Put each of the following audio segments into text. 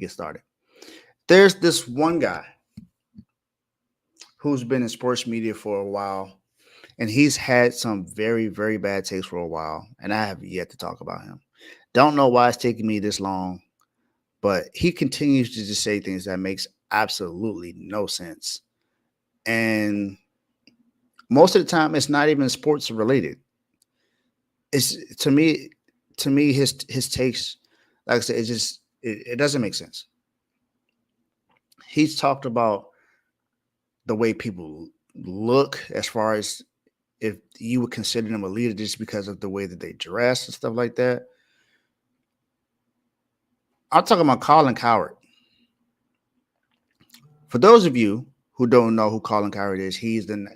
get started. There's this one guy who's been in sports media for a while, and he's had some very, very bad takes for a while, and I have yet to talk about him. Don't know why it's taking me this long, but he continues to just say things that makes absolutely no sense. And most of the time it's not even sports related. It's to me his takes, like I said, it doesn't make sense. He's talked about the way people look as far as if you would consider them a leader just because of the way that they dress and stuff like that. I'm talking about Colin Cowherd. For those of you who don't know who Colin Cowherd is, he's a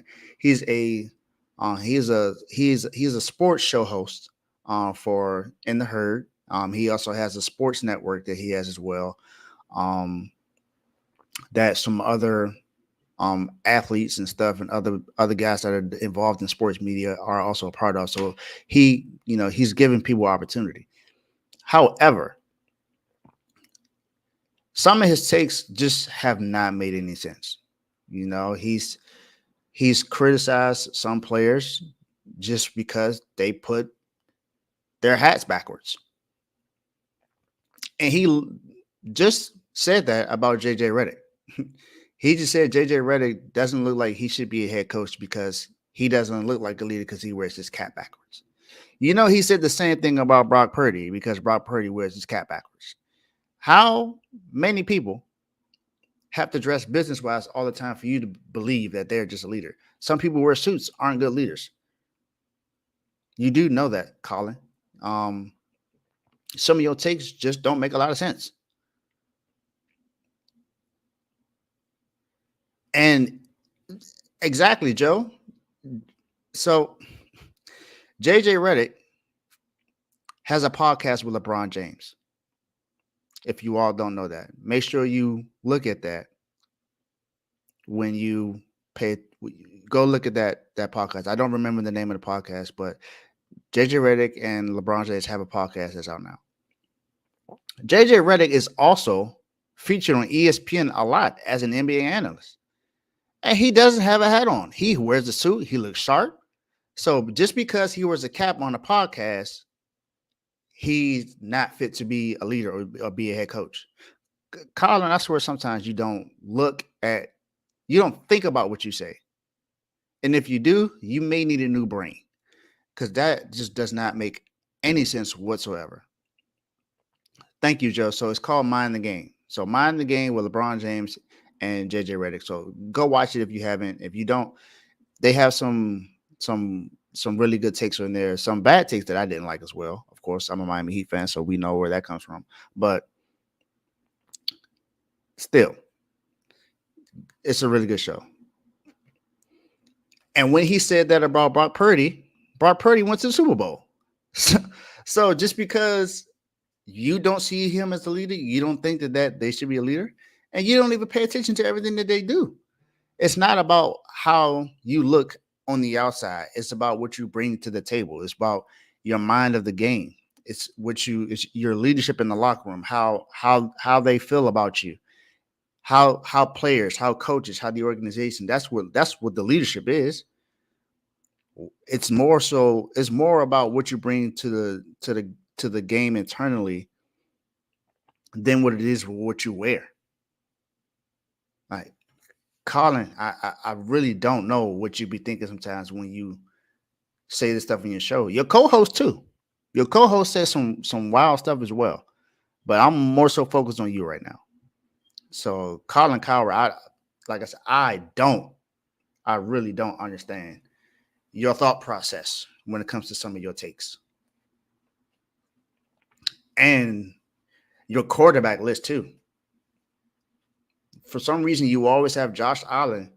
he's a sports show host for In the Herd. He also has a sports network that he has as well. Um, that some other athletes and stuff and other guys that are involved in sports media are also a part of. So he's giving people opportunity. However, some of his takes just have not made any sense. He's criticized some players just because they put their hats backwards. And he just said that about JJ Redick. He just said JJ Redick doesn't look like he should be a head coach because he doesn't look like a leader because he wears his cap backwards. He said the same thing about Brock Purdy because Brock Purdy wears his cap backwards. How many people have to dress business wise all the time for you to believe that they're just a leader? Some people wear suits aren't good leaders. You do know that, Colin. Some of your takes just don't make a lot of sense. And exactly, Joe. So JJ Redick has a podcast with LeBron James. If you all don't know that, make sure you look at that when you go look at that podcast. I don't remember the name of the podcast, but JJ Redick and LeBron James have a podcast that's out now. JJ Redick is also featured on ESPN a lot as an NBA analyst. And he doesn't have a hat on. He wears a suit. He looks sharp. So just because he wears a cap on a podcast, he's not fit to be a leader or be a head coach. Colin, I swear sometimes you don't think about what you say. And if you do, you may need a new brain because that just does not make any sense whatsoever. Thank you, Joe. So it's called Mind the Game. So Mind the Game with LeBron James and JJ Redick. So go watch it if you haven't. If you don't, they have some really good takes in there. Some bad takes that I didn't like as well. Of course, I'm a Miami Heat fan, so we know where that comes from. But still, it's a really good show. And when he said that about Brock Purdy went to the Super Bowl. So just because you don't see him as a leader, you don't think that they should be a leader, and you don't even pay attention to everything that they do. It's not about how you look on the outside. It's about what you bring to the table. It's about your mind of the game. It's your leadership in the locker room, how they feel about you, how players, how coaches, how the organization. That's what the leadership is. It's more about what you bring to the game internally than what it is what you wear. Like, Colin, I really don't know what you be thinking sometimes when you say this stuff in your show. Your co-host too. Your co-host says some wild stuff as well. But I'm more so focused on you right now. So Colin Cowherd, like I said, I really don't understand your thought process when it comes to some of your takes. And your quarterback list too. For some reason, you always have Josh Allen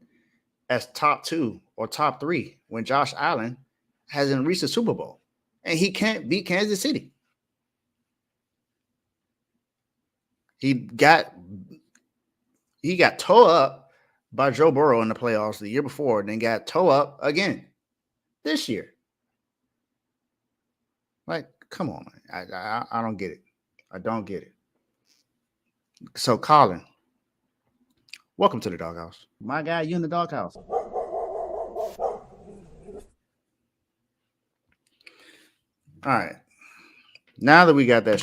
as top 2 or top 3 when Josh Allen hasn't reached the Super Bowl and he can't beat Kansas City. He got toe up by Joe Burrow in the playoffs the year before, and then got toe up again this year. Like, come on, man. I don't get it. I don't get it. So, Colin, welcome to the doghouse. My guy, you in the doghouse. All right. Now that we got that